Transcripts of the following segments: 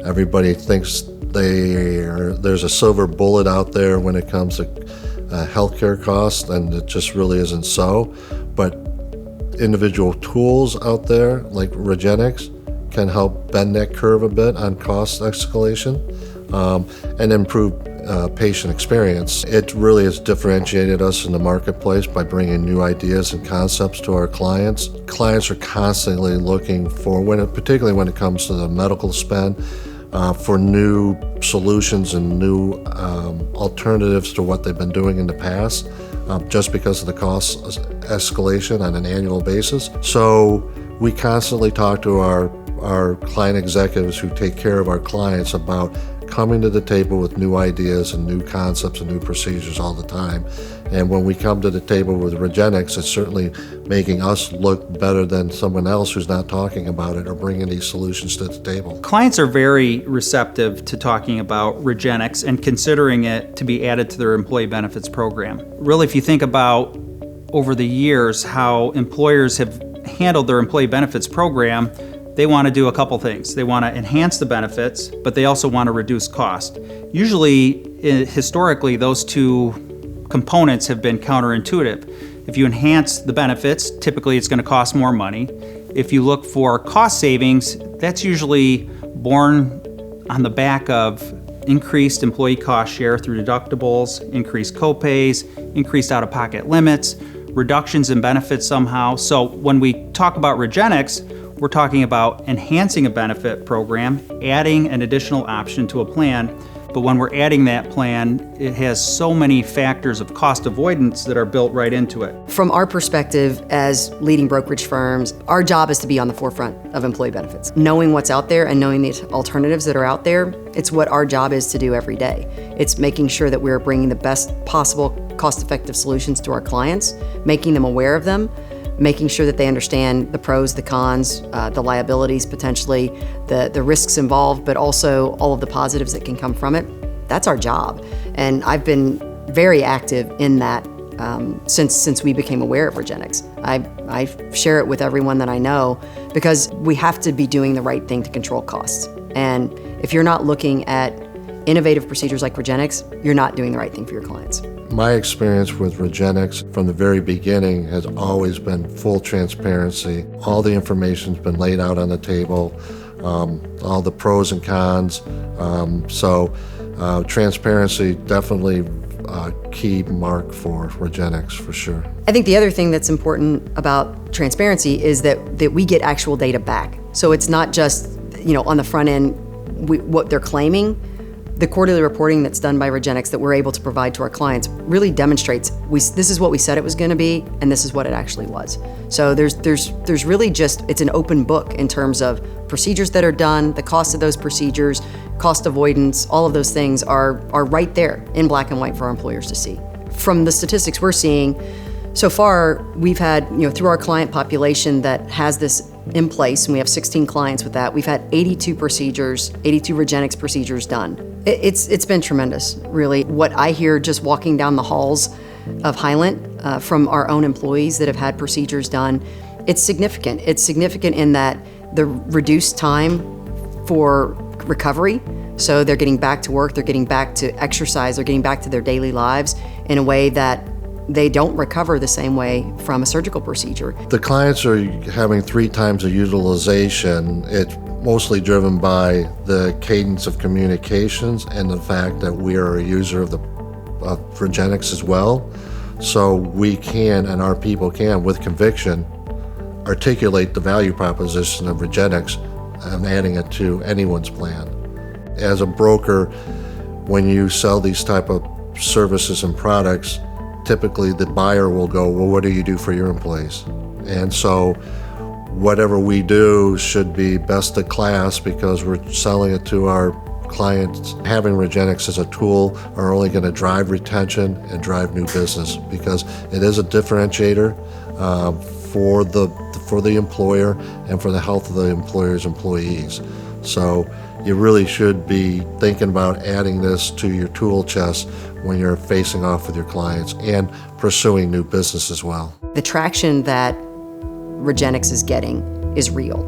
Everybody thinks there's a silver bullet out there when it comes to healthcare costs, and it just really isn't so. But individual tools out there like Regenexx can help bend that curve a bit on cost escalation and improve patient experience. It really has differentiated us in the marketplace by bringing new ideas and concepts to our clients. Clients are constantly looking for, particularly when it comes to the medical spend, for new solutions and new alternatives to what they've been doing in the past, just because of the cost escalation on an annual basis. So we constantly talk to our client executives who take care of our clients about coming to the table with new ideas and new concepts and new procedures all the time. And when we come to the table with Regenexx, it's certainly making us look better than someone else who's not talking about it or bringing these solutions to the table. Clients are very receptive to talking about Regenexx and considering it to be added to their employee benefits program. Really, if you think about over the years how employers have handled their employee benefits program, they want to do a couple things. They want to enhance the benefits, but they also want to reduce cost. Usually, historically, those two components have been counterintuitive. If you enhance the benefits, typically it's going to cost more money. If you look for cost savings, that's usually born on the back of increased employee cost share through deductibles, increased copays, increased out-of-pocket limits, reductions in benefits somehow. So when we talk about Regenexx, we're talking about enhancing a benefit program, adding an additional option to a plan, but when we're adding that plan, it has so many factors of cost avoidance that are built right into it. From our perspective as leading brokerage firms, our job is to be on the forefront of employee benefits. Knowing what's out there and knowing the alternatives that are out there, it's what our job is to do every day. It's making sure that we're bringing the best possible cost-effective solutions to our clients, making them aware of them, making sure that they understand the pros, the cons, the liabilities potentially, the risks involved, but also all of the positives that can come from it. That's our job. And I've been very active in that since we became aware of Regenexx. I share it with everyone that I know because we have to be doing the right thing to control costs. And if you're not looking at innovative procedures like Regenexx, you're not doing the right thing for your clients. My experience with Regenexx from the very beginning has always been full transparency. All the information's been laid out on the table, all the pros and cons. Transparency definitely a key mark for Regenexx for sure. I think the other thing that's important about transparency is that we get actual data back. So it's not just on the front end what they're claiming. The quarterly reporting that's done by Regenexx that we're able to provide to our clients really demonstrates this is what we said it was going to be, and this is what it actually was. So there's really it's an open book in terms of procedures that are done, the cost of those procedures, cost avoidance, all of those things are right there in black and white for our employers to see. From the statistics we're seeing, so far we've had, through our client population that has this in place, and we have 16 clients with that, we've had 82 Regenexx procedures done. It's been tremendous, really. What I hear just walking down the halls of Hylant from our own employees that have had procedures done, it's significant. It's significant in that the reduced time for recovery, so they're getting back to work, they're getting back to exercise, they're getting back to their daily lives in a way that they don't recover the same way from a surgical procedure. The clients are having 3 times the utilization. It's mostly driven by the cadence of communications and the fact that we are a user of Regenexx as well. So we can, and our people can, with conviction, articulate the value proposition of Regenexx and adding it to anyone's plan. As a broker, when you sell these type of services and products, typically the buyer will go, well, what do you do for your employees? And so whatever we do should be best of class because we're selling it to our clients. Having Regenexx as a tool are only going to drive retention and drive new business because it is a differentiator for the employer and for the health of the employer's employees. So you really should be thinking about adding this to your tool chest when you're facing off with your clients and pursuing new business as well. The traction that Regenexx is getting is real.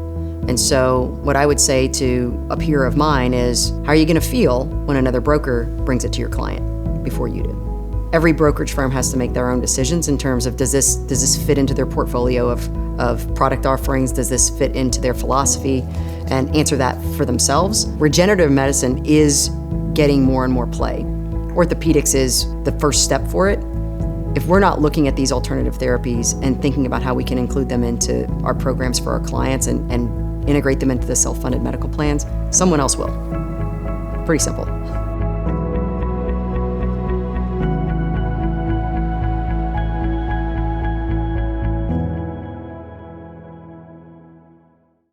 And so what I would say to a peer of mine is, how are you going to feel when another broker brings it to your client before you do? Every brokerage firm has to make their own decisions in terms of, does this fit into their portfolio of product offerings? Does this fit into their philosophy? And answer that for themselves. Regenerative medicine is getting more and more play. Orthopedics is the first step for it. If we're not looking at these alternative therapies and thinking about how we can include them into our programs for our clients and integrate them into the self-funded medical plans, someone else will. Pretty simple.